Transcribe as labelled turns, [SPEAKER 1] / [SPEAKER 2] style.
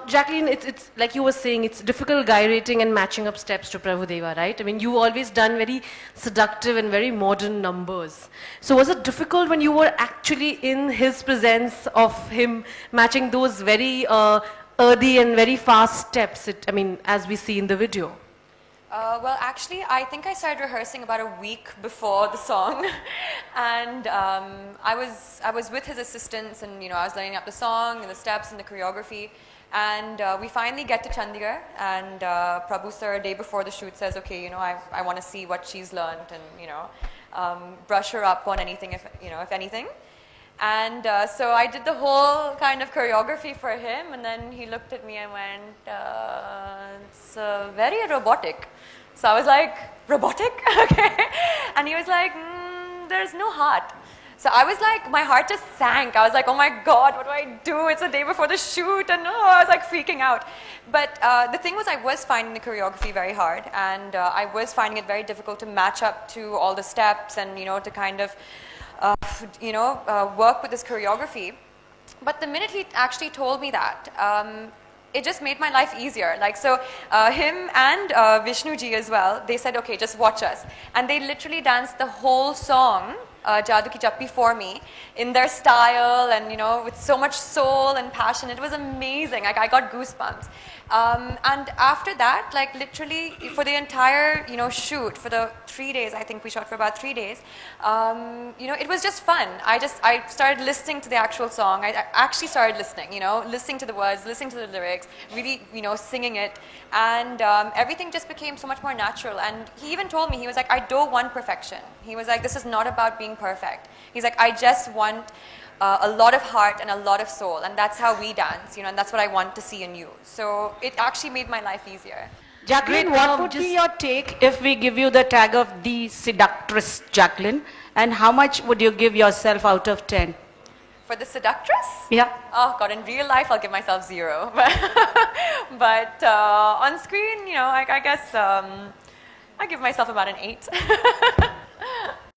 [SPEAKER 1] Jacqueline, it's like you were saying, it's difficult gyrating and matching up steps to Prabhudeva, right? I mean, you always done very seductive and very modern numbers. So was it difficult when you were actually in his presence of him matching those very earthy and very fast steps, I mean, as we see in the video?
[SPEAKER 2] Well, actually, I think I started rehearsing about a week before the song, and I was with his assistants, and I was learning up the song and the steps and the choreography, and we finally get to Chandigarh, and Prabhu sir, a day before the shoot, says, okay, I want to see what she's learned, and brush her up on anything, if anything. And so I did the whole kind of choreography for him, and then he looked at me and went, it's very robotic. So I was like, robotic? Okay. And he was like, there's no heart. So I was like, my heart just sank. I was like, oh my God, what do I do? It's the day before the shoot, and I was like freaking out. But the thing was, I was finding the choreography very hard, and I was finding it very difficult to match up to all the steps and, to kind of work with this choreography. But the minute he actually told me that, it just made my life easier. Like, so him and Vishnu ji as well, they said, okay, just watch us. And they literally danced the whole song, Jadoo Ki Chappi, for me in their style and, with so much soul and passion. It was amazing. Like, I got goosebumps. And after that, like literally for the entire, shoot, for the 3 days, I think we shot for about 3 days, it was just fun. I started listening to the actual song. I actually started listening, listening to the words, listening to the lyrics, really, singing it. And everything just became so much more natural. And he even told me, he was like, I don't want perfection. He was like, this is not about being perfect. He's like, I just want a lot of heart and a lot of soul, and that's how we dance, and that's what I want to see in you. So it actually made my life easier.
[SPEAKER 3] Jacqueline, what would be your take if we give you the tag of the seductress, Jacqueline, and how much would you give yourself out of 10?
[SPEAKER 2] For the seductress?
[SPEAKER 3] Yeah.
[SPEAKER 2] Oh God, in real life I'll give myself 0, but on screen, I guess I give myself about an 8.